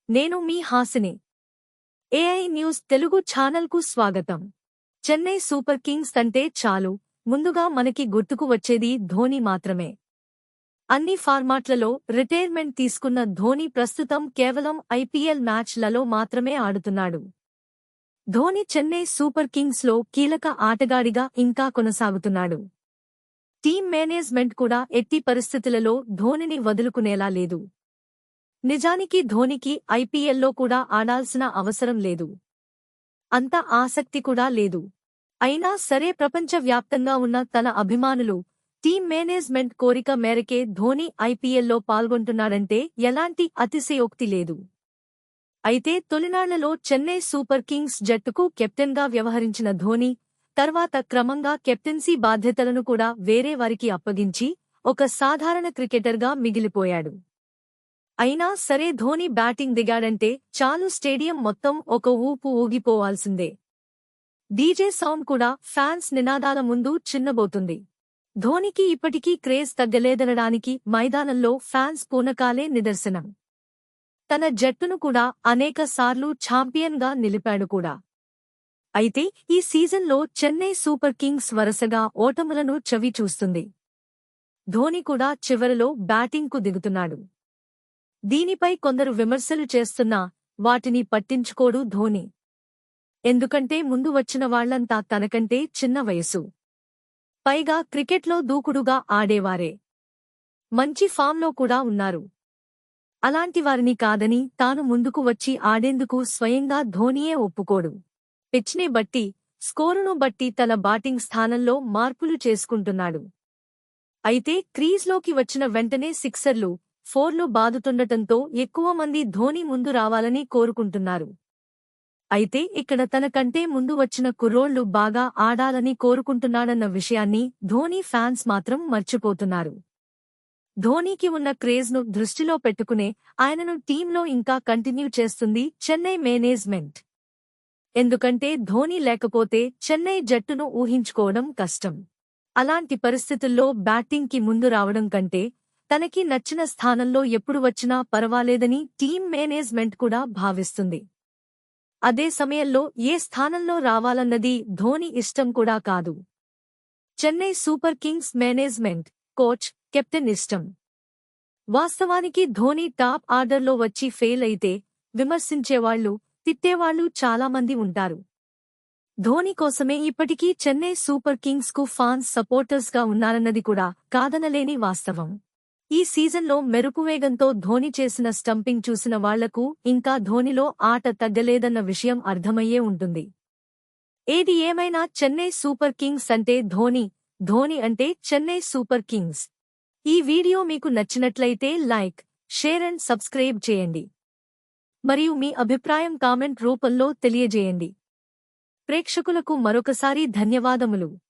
నేను మీ Hasini. AI news Telugu ఛానల్కు స్వాగతం. చెన్నై సూపర్ కింగ్స్ అంటే చాలు ముందుగా మనకి గుర్తుకు వచ్చేది ధోని మాత్రమే. అన్ని ఫార్మాట్లలో రిటైర్మెంట్ తీసుకున్న ధోని ప్రస్తుతం కేవలం ఐపీఎల్ మ్యాచ్లలో మాత్రమే ఆడుతున్నాడు. ధోని చెన్నై సూపర్ కింగ్స్లో కీలక ఆటగాడిగా ఇంకా కొనసాగుతున్నాడు. టీం మేనేజ్మెంట్ కూడా ఎట్టి పరిస్థితులలో ధోనిని వదులుకునేలా లేదు. నిజానికి ధోనికి ఐపీఎల్లో కూడా ఆడాల్సిన అవసరం లేదు. అంత ఆసక్తి కూడా లేదు. అయినా సరే ప్రపంచవ్యాప్తంగా ఉన్న తన అభిమానులు, టీం మేనేజ్మెంట్ కోరిక మేరకే ధోని ఐపీఎల్లో పాల్గొంటున్నాడంటే ఎలాంటి అతిశయోక్తి లేదు. అయితే తొలినాళ్లలో చెన్నై సూపర్ కింగ్స్ జట్టుకు కెప్టెన్గా వ్యవహరించిన ధోని, తర్వాత క్రమంగా కెప్టెన్సీ బాధ్యతలను కూడా వేరే వారికి అప్పగించి ఒక సాధారణ క్రికెటర్గా మిగిలిపోయాడు. అయినా సరే ధోని బ్యాటింగ్ దిగాడంటే చాలు స్టేడియం మొత్తం ఒక ఊపు ఊగిపోవాల్సిందే. డీజే సౌండ్ కూడా ఫ్యాన్స్ నినాదాల ముందు చిన్నబోతుంది. ధోనికి ఇప్పటికీ క్రేజ్ తగ్గలేదనడానికి మైదానంలో ఫ్యాన్స్ పూనకాలే నిదర్శనం. తన జట్టును కూడా అనేక సార్లు ఛాంపియన్గా నిలిపాడు కూడా. అయితే ఈ సీజన్లో చెన్నై సూపర్ కింగ్స్ వరుసగా ఓటములను చవిచూస్తుంది. ధోని కూడా చివరలో బ్యాటింగ్కు దిగుతున్నాడు. దీనిపై కొందరు విమర్శలు చేస్తున్నా వాటిని పట్టించుకోడు ధోని. ఎందుకంటే ముందు వచ్చిన వాళ్లంతా తనకంటే చిన్న వయసు. పైగా క్రికెట్లో దూకుడుగా ఆడేవారే. మంచి ఫామ్లో కూడా ఉన్నారు. అలాంటి వారిని కాదని తాను ముందుకు వచ్చి ఆడేందుకు స్వయంగా ధోనియే ఒప్పుకోడు. పిచ్ని బట్టి, స్కోరును బట్టి తన బ్యాటింగ్ స్థానంలో మార్పులు చేసుకుంటున్నాడు. అయితే క్రీజ్లోకి వచ్చిన వెంటనే సిక్సర్లు, ఫోర్లు బాదుతుండటంతో ఎక్కువ మంది ధోని ముందు రావాలని కోరుకుంటున్నారు. అయితే ఇక్కడ తన కంటే ముందు వచ్చిన కుర్రోళ్లు బాగా ఆడాలని కోరుకుంటున్నాడన్న విషయాన్ని ధోని ఫ్యాన్స్ మాత్రం మర్చిపోతున్నారు. ధోనీకి ఉన్న క్రేజ్ను దృష్టిలో పెట్టుకునే ఆయనను టీంలో ఇంకా కంటిన్యూ చేస్తుంది చెన్నై మేనేజ్మెంట్. ఎందుకంటే ధోని లేకపోతే చెన్నై జట్టును ఊహించుకోవడం కష్టం. అలాంటి పరిస్థితుల్లో బ్యాటింగ్కి ముందు రావడం కంటే తనకి నచ్చిన స్థానంలో ఎప్పుడు వచ్చినా పర్వాలేదని టీం మేనేజ్మెంట్ కూడా భావిస్తుంది. అదే సమయంలో ఏ స్థానంలో రావాలన్నది ధోని ఇష్టం కూడా కాదు. Chennai super Kings management, coach, captain ఇష్టం. వాస్తవానికి ధోని టాప్ ఆర్డర్లో వచ్చి ఫెయిల్ అయితే విమర్శించేవాళ్లు, తిట్టేవాళ్లు చాలామంది ఉంటారు. ధోని కోసమే ఇప్పటికీ చెన్నై సూపర్ కింగ్స్కు ఫ్యాన్స్ సపోర్టర్స్గా ఉన్నారన్నది కూడా కాదనలేని వాస్తవం. ఈ సీజన్లో మెరుపువేగంతో ధోని చేసిన స్టంపింగ్ చూసిన వాళ్లకు ఇంకా ధోనిలో ఆట తగ్గలేదన్న విషయం అర్థమయ్యే ఉంటుంది. ఏది ఏమైనా చెన్నై సూపర్ కింగ్స్ అంటే ధోని, ధోని అంటే చెన్నై సూపర్ కింగ్స్. ఈ వీడియో మీకు నచ్చినట్లయితే లైక్, షేర్ అండ్ సబ్స్క్రైబ్ చేయండి. మరియు మీ అభిప్రాయం కామెంట్ రూపంలో తెలియజేయండి. ప్రేక్షకులకు మరొకసారి ధన్యవాదములు.